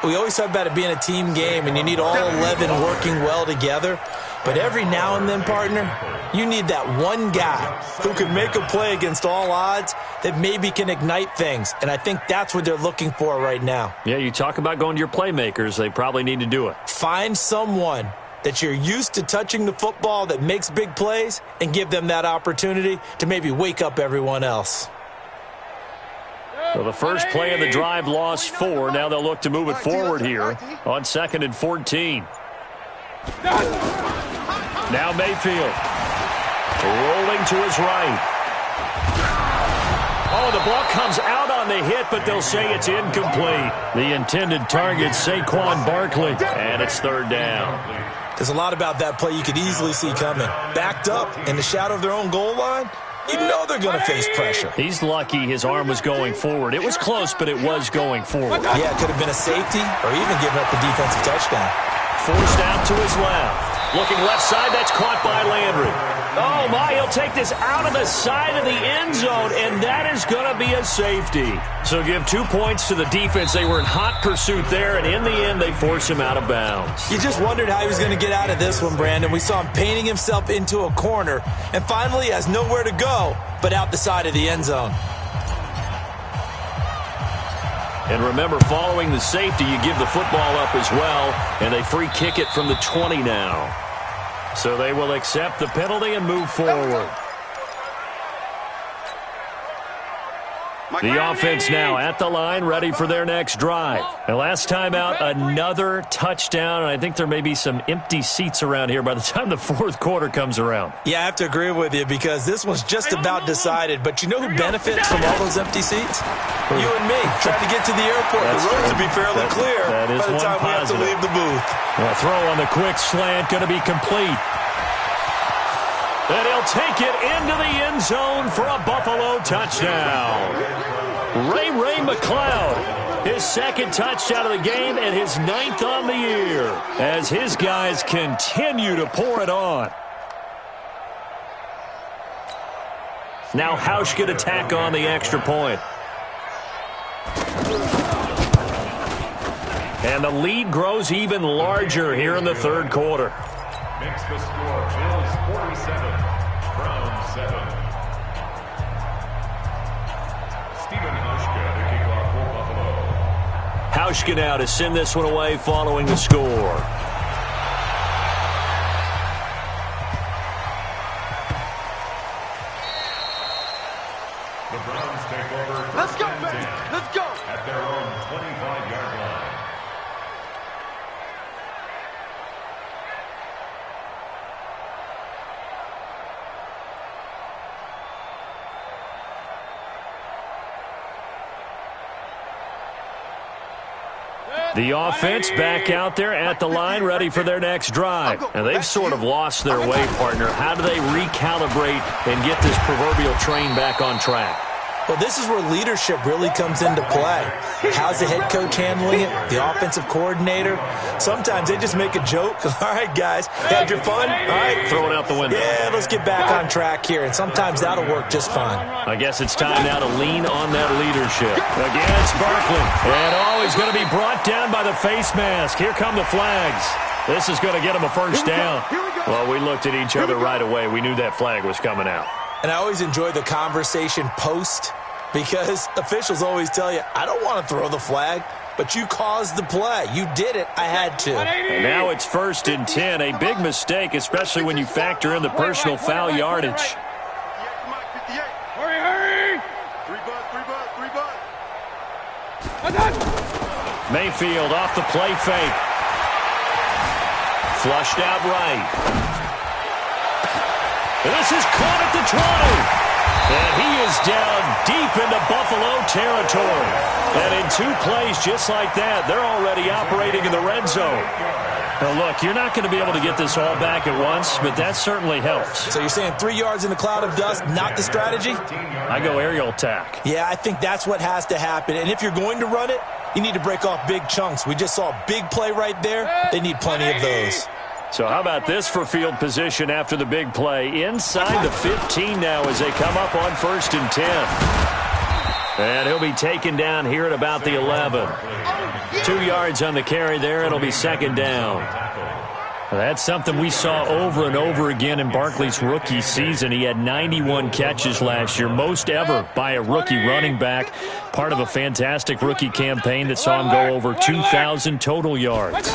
We always talk about it being a team game, and you need all 11 working well together. But every now and then, partner, you need that one guy who can make a play against all odds that maybe can ignite things. And I think that's what they're looking for right now. Yeah, you talk about going to your playmakers. They probably need to do it. Find someone that you're used to touching the football that makes big plays and give them that opportunity to maybe wake up everyone else. So the first play of the drive lost 4. Now they'll look to move it forward here on 2nd and 14. Now Mayfield rolling to his right. Oh, the ball comes out on the hit, but they'll say it's incomplete. The intended target, Saquon Barkley, and it's 3rd down. There's a lot about that play you could easily see coming. Backed up in the shadow of their own goal line, you know they're going to face pressure. He's lucky his arm was going forward. It was close, but it was going forward. Yeah, it could have been a safety or even given up a defensive touchdown. Forced out to his left. Looking left side, that's caught by Landry. Oh, my, he'll take this out of the side of the end zone, and that is going to be a safety. So give 2 points to the defense. They were in hot pursuit there, and in the end, they force him out of bounds. You just wondered how he was going to get out of this one, Brandon. We saw him painting himself into a corner, and finally has nowhere to go but out the side of the end zone. And remember, following the safety, you give the football up as well, and they free kick it from the 20 now. So they will accept the penalty and move forward. The offense now at the line, ready for their next drive. And last time out, another touchdown, and I think there may be some empty seats around here by the time the 4th quarter comes around. Yeah, I have to agree with you because this one's just about decided. But you know who benefits from all those empty seats? You and me, trying to get to the airport. The roads will be fairly clear by the time we have to leave the booth. Well, throw on the quick slant, going to be complete. And he'll take it into the end zone for a Buffalo touchdown. Ray McLeod, his 2nd touchdown of the game and his 9th on the year as his guys continue to pour it on. Now Hausch could attack on the extra point. And the lead grows even larger here in the 3rd quarter. Makes the score Bills 47, Browns 7. Stephen Hauschka to kick off for Buffalo. Hauschka now to send this one away following the score. The Browns take over. Let's go, man. Let's go. At their own 25-yard line. The offense back out there at the line, ready for their next drive. And they've sort of lost their way, partner. How do they recalibrate and get this proverbial train back on track? Well, this is where leadership really comes into play. How's the head coach handling it? The offensive coordinator? Sometimes they just make a joke. All right, guys, had your fun? All right. Throw it out the window. Yeah, let's get back on track here. And sometimes that'll work just fine. I guess it's time now to lean on that leadership. Again, it's Barkley. And he's going to be brought down by the face mask. Here come the flags. This is going to get him a first down. Well, we looked at each other right away. We knew that flag was coming out. And I always enjoy the conversation post because officials always tell you, I don't want to throw the flag, but you caused the play. You did it. I had to. And now it's 1st and 10. A big mistake, especially when you factor in the personal foul yardage. Hurry! Mayfield off the play fake. Flushed out right. And this is caught at the 20. And he is down deep into Buffalo territory. And in 2 plays just like that, they're already operating in the red zone. Now, look, you're not going to be able to get this all back at once, but that certainly helps. So you're saying 3 yards in a cloud of dust, not the strategy? I go aerial attack. Yeah, I think that's what has to happen. And if you're going to run it, you need to break off big chunks. We just saw a big play right there. They need plenty of those. So how about this for field position after the big play? Inside the 15 now as they come up on 1st and 10. And he'll be taken down here at about the 11. 2 yards on the carry there. It'll be second down. That's something we saw over and over again in Barkley's rookie season. He had 91 catches last year, most ever by a rookie running back, part of a fantastic rookie campaign that saw him go over 2,000 total yards.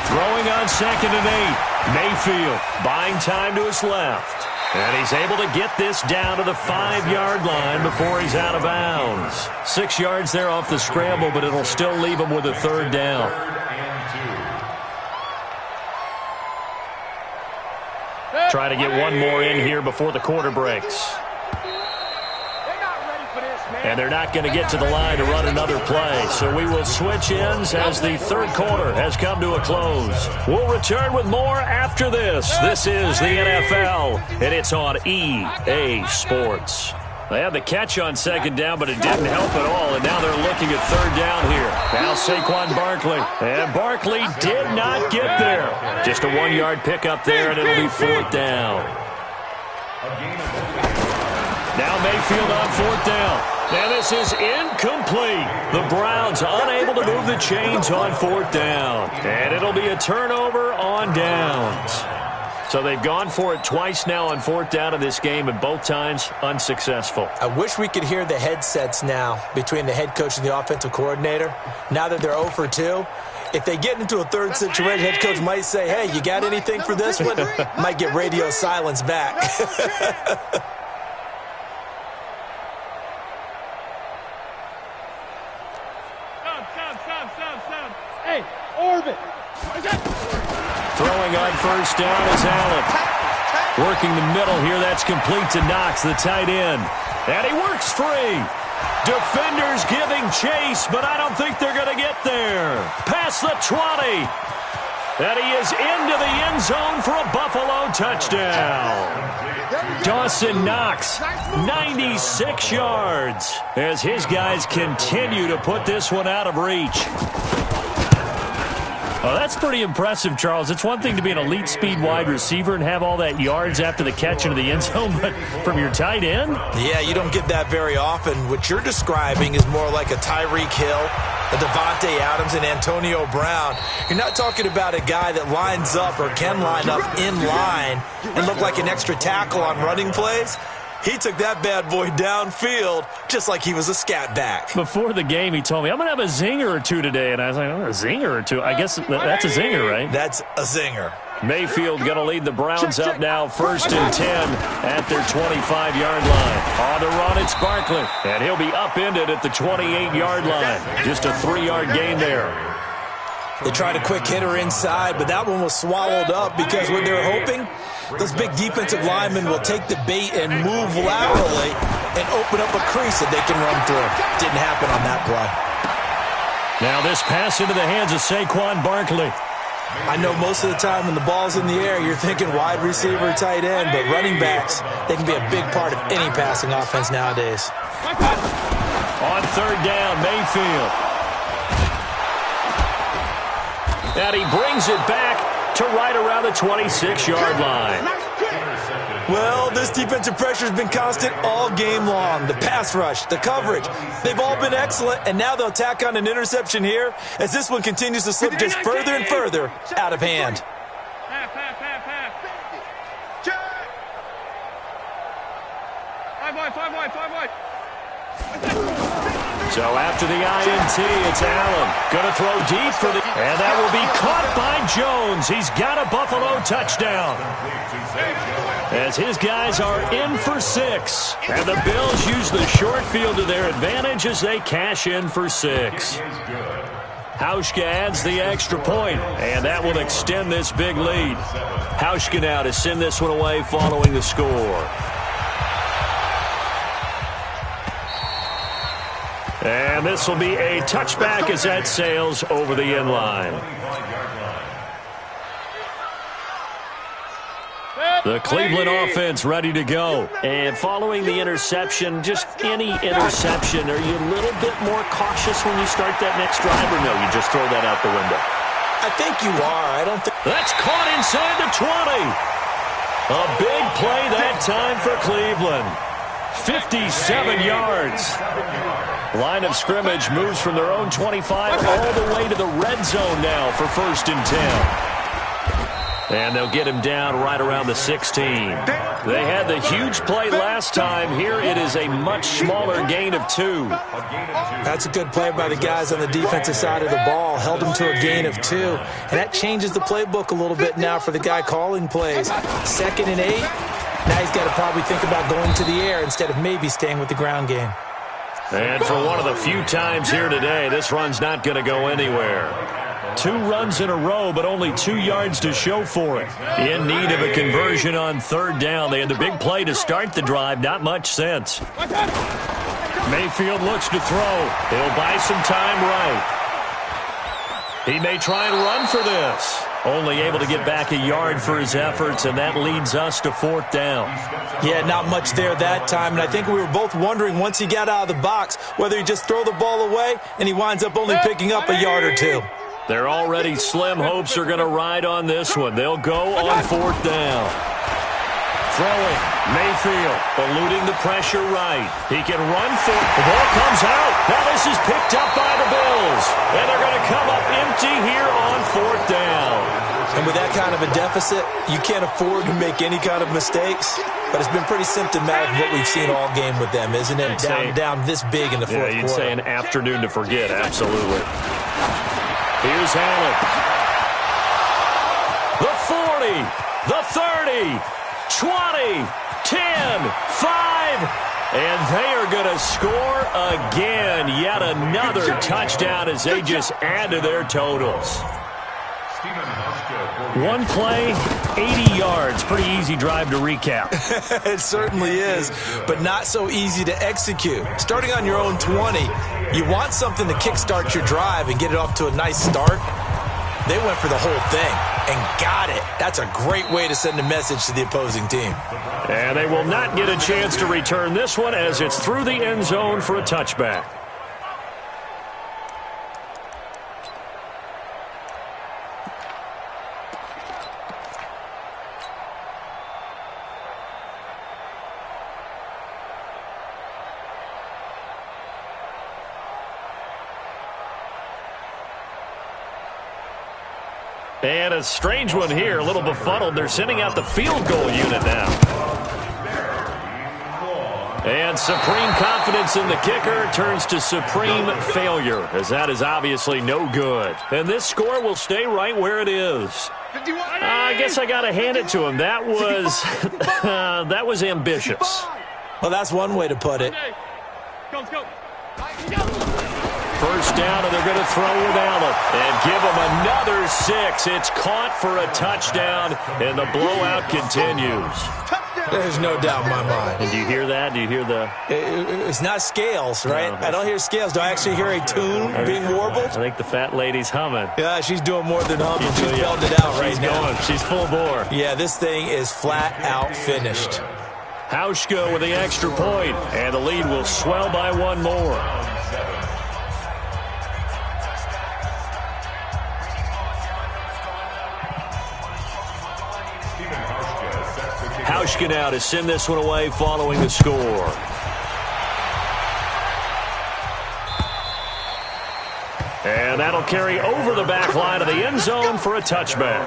Throwing on 2nd and 8. Mayfield buying time to his left. And he's able to get this down to the 5-yard line before he's out of bounds. 6 yards there off the scramble, but it'll still leave him with a 3rd down. Try to get one more in here before the quarter breaks. And they're not going to get to the line to run another play. So we will switch ends as the 3rd quarter has come to a close. We'll return with more after this. This is the NFL, and it's on EA Sports. They had the catch on 2nd down, but it didn't help at all, and now they're looking at 3rd down here. Now Saquon Barkley, and Barkley did not get there. Just a 1-yard pickup there, and it'll be 4th down. Now Mayfield on 4th down. And this is incomplete. The Browns unable to move the chains on 4th down. And it'll be a turnover on downs. So they've gone for it twice now on 4th down in this game, and both times unsuccessful. I wish we could hear the headsets now between the head coach and the offensive coordinator. Now that they're 0 for 2, if they get into a 3rd situation, head coach might say, hey, you got anything for this one? Might get radio silence back. Hey, Orbit! Throwing on 1st down is Allen. Working the middle here, that's complete to Knox, the tight end. And he works free. Defenders giving chase, but I don't think they're going to get there. Past the 20. And he is into the end zone for a Buffalo touchdown. Dawson Knox, 96 yards, as his guys continue to put this one out of reach. Oh, that's pretty impressive, Charles. It's one thing to be an elite speed wide receiver and have all that yards after the catch into the end zone, but from your tight end? Yeah, you don't get that very often. What you're describing is more like a Tyreek Hill, a Devontae Adams, and Antonio Brown. You're not talking about a guy that lines up or can line up in line and look like an extra tackle on running plays. He took that bad boy downfield just like he was a scat back. Before the game, he told me, I'm going to have a zinger or two today. And I was like, oh, a zinger or two? I guess that's a zinger, right? That's a zinger. Mayfield going to lead the Browns up now, 1st and 10 at their 25-yard line. On the run, it's Barkley. And he'll be upended at the 28-yard line. Just a 3-yard gain there. They tried a quick hitter inside, but that one was swallowed up because what they're hoping, those big defensive linemen will take the bait and move laterally and open up a crease that they can run through. Didn't happen on that play. Now this pass into the hands of Saquon Barkley. I know most of the time when the ball's in the air, you're thinking wide receiver, tight end, but running backs, they can be a big part of any passing offense nowadays. On 3rd down, Mayfield. And he brings it back to right around the 26-yard line. Well, this defensive pressure has been constant all game long. The pass rush, the coverage, they've all been excellent, and now they'll tack on an interception here as this one continues to slip just further and further out of hand. Five wide. So after the INT, it's Allen. Going to throw deep for the... And that will be caught by Jones. He's got a Buffalo touchdown. As his guys are in for 6. And the Bills use the short field to their advantage as they cash in for 6. Hauschka adds the extra point, and that will extend this big lead. Hauschka now to send this one away following the score. And this will be a touchback as that sails over the end line. The Cleveland offense ready to go. And following the interception, just any interception, are you a little bit more cautious when you start that next drive, or no, you just throw that out the window? I think you are. I don't think... That's caught inside the 20. A big play that time for Cleveland. 57 yards. Line of scrimmage moves from their own 25 all the way to the red zone now for 1st and 10. And they'll get him down right around the 16. They had the huge play last time. Here it is a much smaller gain of 2. That's a good play by the guys on the defensive side of the ball. Held him to a gain of 2. And that changes the playbook a little bit now for the guy calling plays. 2nd and 8. Now he's got to probably think about going to the air instead of maybe staying with the ground game. And for one of the few times here today, this run's not going to go anywhere. 2 runs in a row, but only 2 yards to show for it. In need of a conversion on 3rd down. They had the big play to start the drive. Not much sense. Mayfield looks to throw. He'll buy some time right. He may try and run for this. Only able to get back a yard for his efforts, and that leads us to 4th down. Yeah, not much there that time, and I think we were both wondering once he got out of the box whether he just throw the ball away, and he winds up only picking up a yard or 2. Their already slim hopes are going to ride on this one. They'll go on 4th down. Throwing. Mayfield eluding the pressure right. He can run for it. The ball comes out. Now this is picked up by the Bills. And they're going to come up empty here on 4th down. And with that kind of a deficit, you can't afford to make any kind of mistakes. But it's been pretty symptomatic of what we've seen all game with them, isn't it? Down this big in the fourth quarter. You'd say an afternoon to forget. Absolutely. Here's Allen. The 40, the 30, 20, 10, 5, and they are going to score again. Yet another touchdown as they just add to their totals. One play, 80 yards. Pretty easy drive to recap. It certainly is, but not so easy to execute. Starting on your own 20, you want something to kickstart your drive and get it off to a nice start. They went for the whole thing and got it. That's a great way to send a message to the opposing team. And they will not get a chance to return this one as it's through the end zone for a touchback. And a strange one here, a little befuddled. They're sending out the field goal unit now. And supreme confidence in the kicker turns to supreme failure, as that is obviously no good. And this score will stay right where it is. I guess I got to hand it to him. That was ambitious. Well, that's one way to put it. Go. First down, and they're going to throw with Allen. And give him another 6. It's caught for a touchdown, and the blowout continues. There's no doubt in my mind. And do you hear that? Do you hear the... It's not scales, right? No, I don't hear scales. Do I actually hear a tune being warbled? I think the fat lady's humming. Yeah, she's doing more than humming. She's belting it out right now. She's full bore. Yeah, this thing is flat out finished. Hauschka with the extra point, and the lead will swell by one more. Hauschka now to send this one away following the score. And that'll carry over the back line of the end zone for a touchback.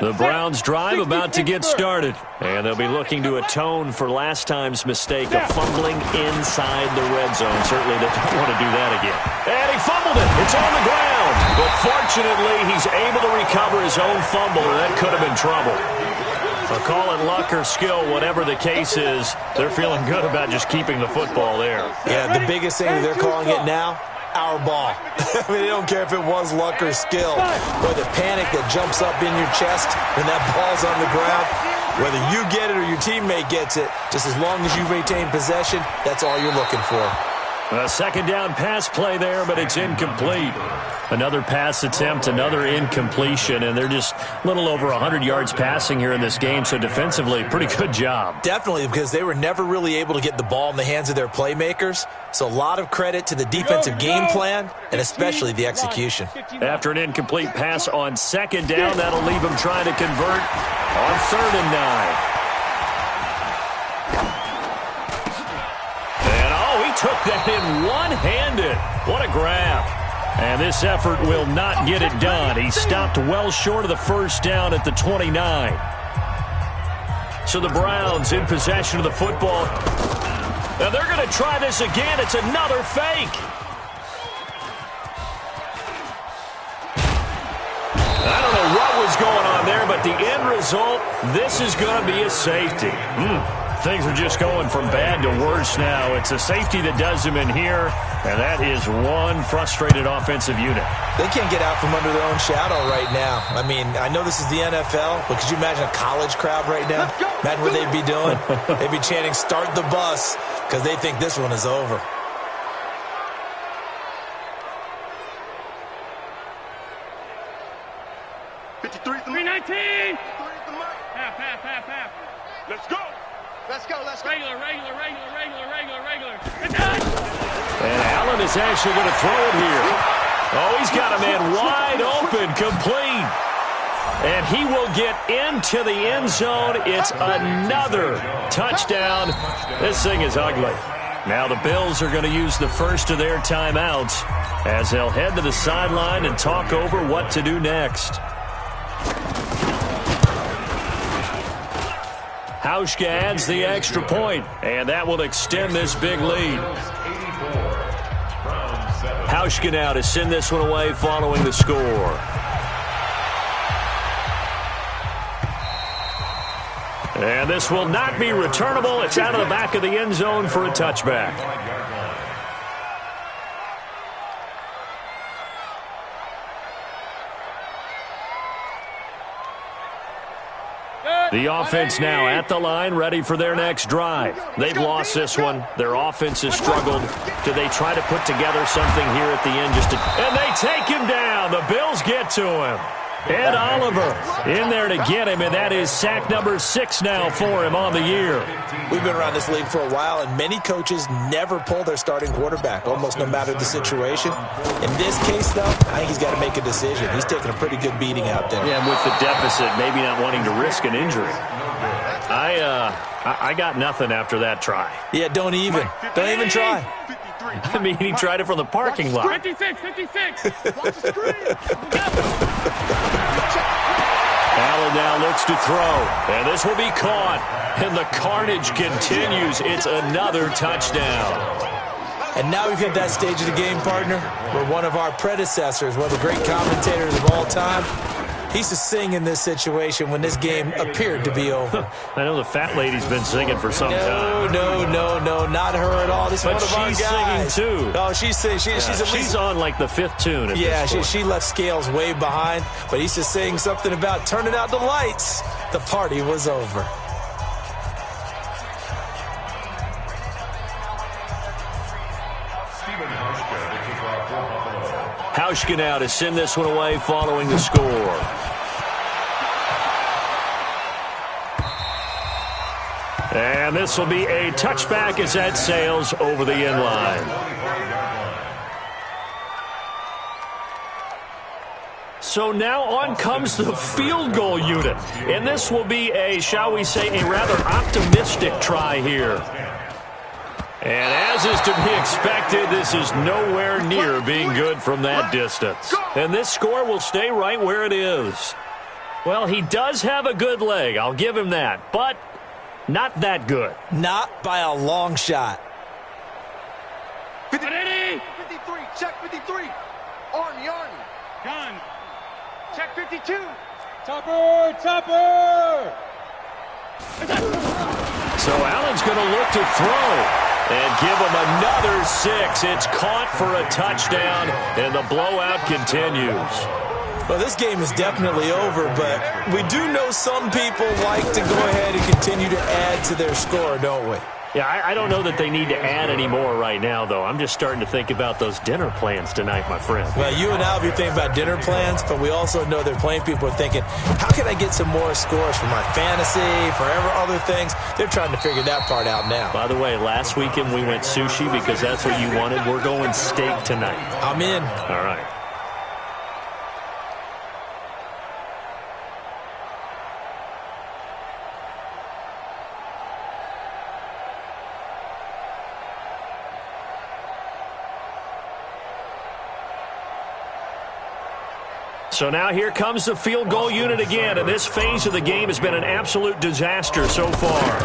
The Browns drive about to get started, and they'll be looking to atone for last time's mistake of fumbling inside the red zone. Certainly they don't want to do that again. And he fumbled it. It's on the ground. But fortunately, he's able to recover his own fumble, and that could have been trouble. I'll call it luck or skill, whatever the case is. They're feeling good about just keeping the football there. Yeah, the biggest thing that they're calling it now, our ball. I mean, they don't care if it was luck or skill. Or the panic that jumps up in your chest when that ball's on the ground. Whether you get it or your teammate gets it, just as long as you retain possession, that's all you're looking for. A second down pass play there, but it's incomplete. Another pass attempt, another incompletion, and they're just a little over 100 yards passing here in this game, so defensively, pretty good job. Definitely, because they were never really able to get the ball in the hands of their playmakers, so a lot of credit to the defensive game plan and especially the execution. After an incomplete pass on second down, that'll leave them trying to convert on 3rd and 9. Took that in one-handed. What a grab. And this effort will not get it done. He stopped well short of the first down at the 29. So the Browns in possession of the football. Now they're going to try this again. It's another fake. I don't know what was going on there, but the end result, this is going to be a safety. Things are just going from bad to worse now. It's a safety that does them in here, and that is one frustrated offensive unit. They can't get out from under their own shadow right now. I mean, I know this is the NFL, but could you imagine a college crowd right now? Imagine what they'd be doing. They'd be chanting, "Start the bus," because they think this one is over. Half. Let's go. Let's go. Regular. And Allen is actually going to throw it here. Oh, he's got a man wide open, complete. And he will get into the end zone. It's another touchdown. This thing is ugly. Now the Bills are going to use the first of their timeouts as they'll head to the sideline and talk over what to do next. Hauschka adds the extra point, and that will extend this big lead. Hauschka now to send this one away following the score. And this will not be returnable. It's out of the back of the end zone for a touchback. The offense now at the line, ready for their next drive. They've lost this one. Their offense has struggled. Do they try to put together something here at the end? And they take him down. The Bills get to him. Ed Oliver in there to get him, and that is sack number 6 now for him on the year. We've been around this league for a while, and many coaches never pull their starting quarterback, almost no matter the situation. In this case, though, I think he's got to make a decision. He's taking a pretty good beating out there. Yeah, and with the deficit, maybe not wanting to risk an injury. I got nothing after that try. Yeah, don't even try. I mean, he tried it from the parking lot. 56. Allen now looks to throw, and this will be caught. And the carnage continues. It's another touchdown. And now we've hit that stage of the game, partner, where one of our predecessors, one of the great commentators of all time, he used to sing in this situation when this game appeared to be over. I know the fat lady's been singing for some time. No, not her at all. This is one of our guys. But she's singing, too. Oh, she's singing. She's on, like, the 5th tune at this point. she left Scales way behind, but he's just saying something about turning out the lights. The party was over. Hauschka now to send this one away following the score. And this will be a touchback as that sails over the end line. So now on comes the field goal unit. And this will be a, shall we say, a rather optimistic try here. And as is to be expected, this is nowhere near being good from that distance. And this score will stay right where it is. Well, he does have a good leg. I'll give him that. But not that good. Not by a long shot. 53. Check 53. Army. Gun. Check 52. Tupper. So Allen's going to look to throw. And give him another 6. It's caught for a touchdown, and the blowout continues. Well, this game is definitely over, but we do know some people like to go ahead and continue to add to their score, don't we? Yeah, I don't know that they need to add any more right now, though. I'm just starting to think about those dinner plans tonight, my friend. Well, you and I will be thinking about dinner plans, but we also know they're playing people are thinking, how can I get some more scores for my fantasy, for other things? They're trying to figure that part out now. By the way, last weekend we went sushi because that's what you wanted. We're going steak tonight. I'm in. All right. So now here comes the field goal unit again, and this phase of the game has been an absolute disaster so far.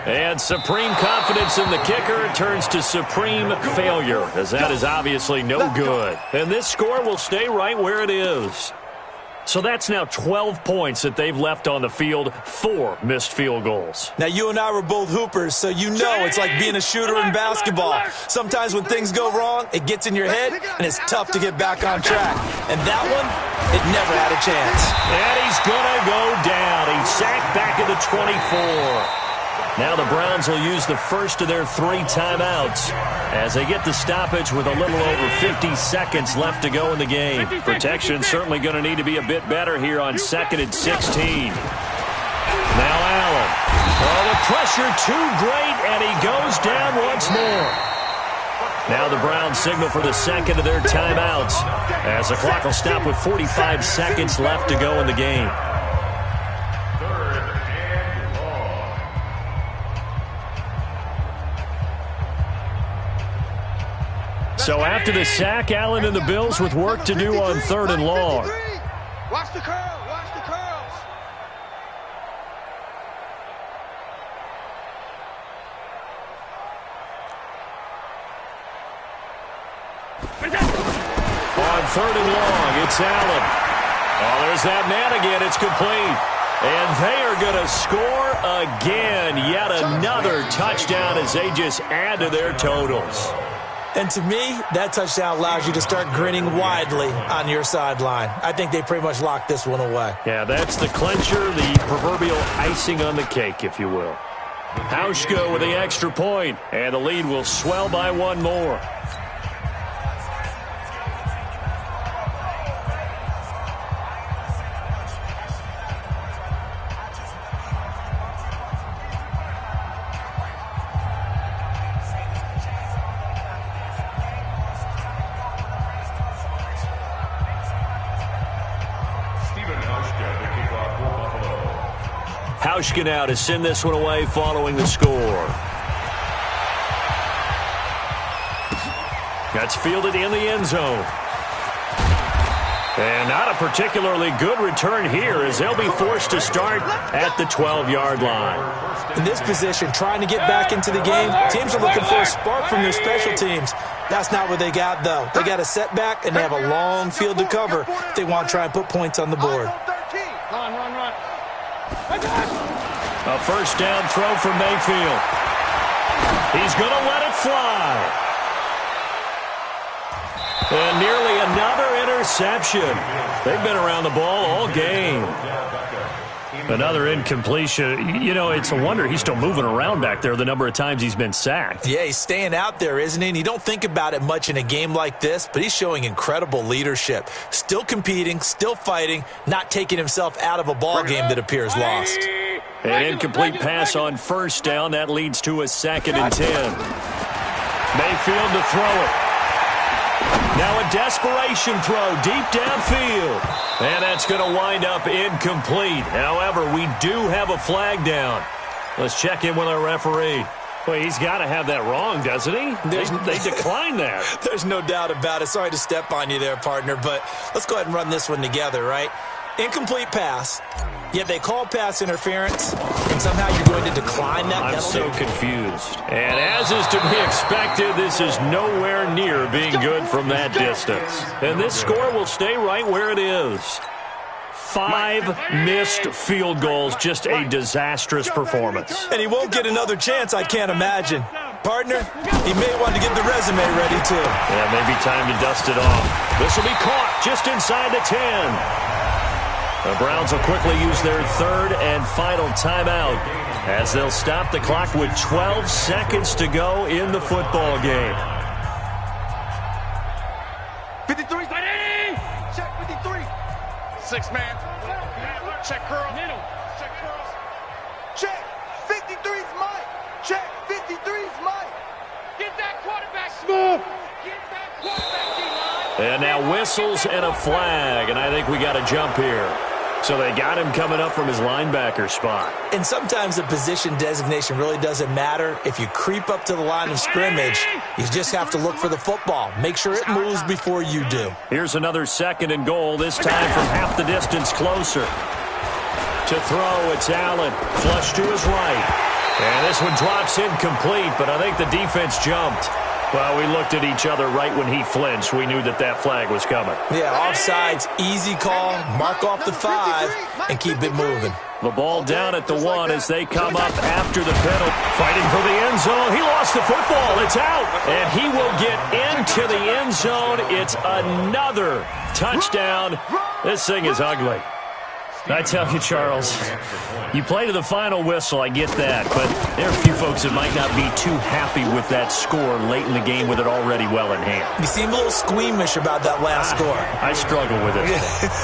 And supreme confidence in the kicker turns to supreme failure, as that is obviously no good. And this score will stay right where it is. So that's now 12 points that they've left on the field, 4 missed field goals. Now, you and I were both hoopers, so you know it's like being a shooter in basketball. Sometimes when things go wrong, it gets in your head, and it's tough to get back on track. And that one, it never had a chance. And he's going to go down. He's sacked back at the 24. Now the Browns will use the first of their 3 timeouts as they get the stoppage with a little over 50 seconds left to go in the game. Protection certainly going to need to be a bit better here on 2nd and 16. Now Allen. Oh, the pressure too great, and he goes down once more. Now the Browns signal for the second of their timeouts as the clock will stop with 45 seconds left to go in the game. So after the sack, Allen and the Bills with work to do on 3rd and long. Watch the curl. Watch the curls. On 3rd and long, it's Allen. Oh, there's that man again. It's complete. And they are going to score again. Yet another touchdown as they just add to their totals. And to me, that touchdown allows you to start grinning widely on your sideline. I think they pretty much locked this one away. Yeah, that's the clincher, the proverbial icing on the cake, if you will. Hauschka with the extra point, and the lead will swell by 1 more. Hauschka now to send this one away following the score. That's fielded in the end zone. And not a particularly good return here as they'll be forced to start at the 12-yard line. In this position, trying to get back into the game, teams are looking for a spark from their special teams. That's not what they got, though. They got a setback, and they have a long field to cover if they want to try and put points on the board. Run. A first down throw from Mayfield. He's going to let it fly. And nearly another interception. They've been around the ball all game. Another incompletion. You know, it's a wonder he's still moving around back there the number of times he's been sacked. Yeah, he's staying out there, isn't he? And you don't think about it much in a game like this, but he's showing incredible leadership. Still competing, still fighting, not taking himself out of a ball game that appears lost. An incomplete pass on first down. That leads to a 2nd and 10. Mayfield to throw it. Now a desperation throw deep downfield. And that's going to wind up incomplete. However, we do have a flag down. Let's check in with our referee. Well, he's got to have that wrong, doesn't he? They declined that. There's no doubt about it. Sorry to step on you there, partner, but let's go ahead and run this one together, right? Incomplete pass, yet they call pass interference, and somehow you're going to decline that penalty? I'm so confused. And as is to be expected, this is nowhere near being good from that distance. And this score will stay right where it is. 5 missed field goals, just a disastrous performance. And he won't get another chance, I can't imagine. Partner, he may want to get the resume ready, too. Yeah, maybe time to dust it off. This will be caught just inside the 10. The Browns will quickly use their 3rd and final timeout as they'll stop the clock with 12 seconds to go in the football game. 53. Check 53. 6 man. Check curl. Middle. Check curls. Check. 53's Mike. Check. 53's Mike. Get that quarterback smooth. Get that quarterback D-line. And now whistles and a flag, and I think we got a jump here. So they got him coming up from his linebacker spot. And sometimes the position designation really doesn't matter. If you creep up to the line of scrimmage, you just have to look for the football. Make sure it moves before you do. Here's another 2nd and goal, this time from half the distance closer. To throw, it's Allen. Flush to his right. And this one drops incomplete, but I think the defense jumped. Well, we looked at each other right when he flinched. We knew that flag was coming. Yeah, offsides, easy call, mark off the 5, and keep it moving. The ball down at the 1 as they come up after the penalty. Fighting for the end zone. He lost the football. It's out. And he will get into the end zone. It's another touchdown. This thing is ugly. I tell you, Charles, you play to the final whistle, I get that, but there are a few folks that might not be too happy with that score late in the game with it already well in hand. You seem a little squeamish about that last score. I struggle with it.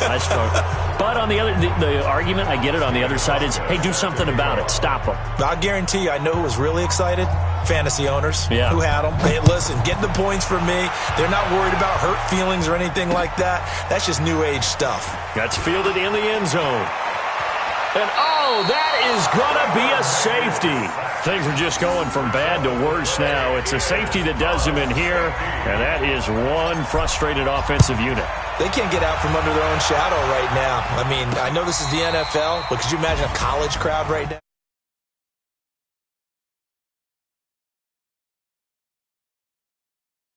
I struggle. But on the other, the argument, I get it, on the other side is, hey, do something about it. Stop them. I'll guarantee you, I know who was really excited. Fantasy owners who had them. Hey, listen, get the points for me. They're not worried about hurt feelings or anything like that. That's just new age stuff. That's fielded in the end zone. And, oh, that is going to be a safety. Things are just going from bad to worse now. It's a safety that does him in here, and that is one frustrated offensive unit. They can't get out from under their own shadow right now. I mean, I know this is the NFL, but could you imagine a college crowd right now?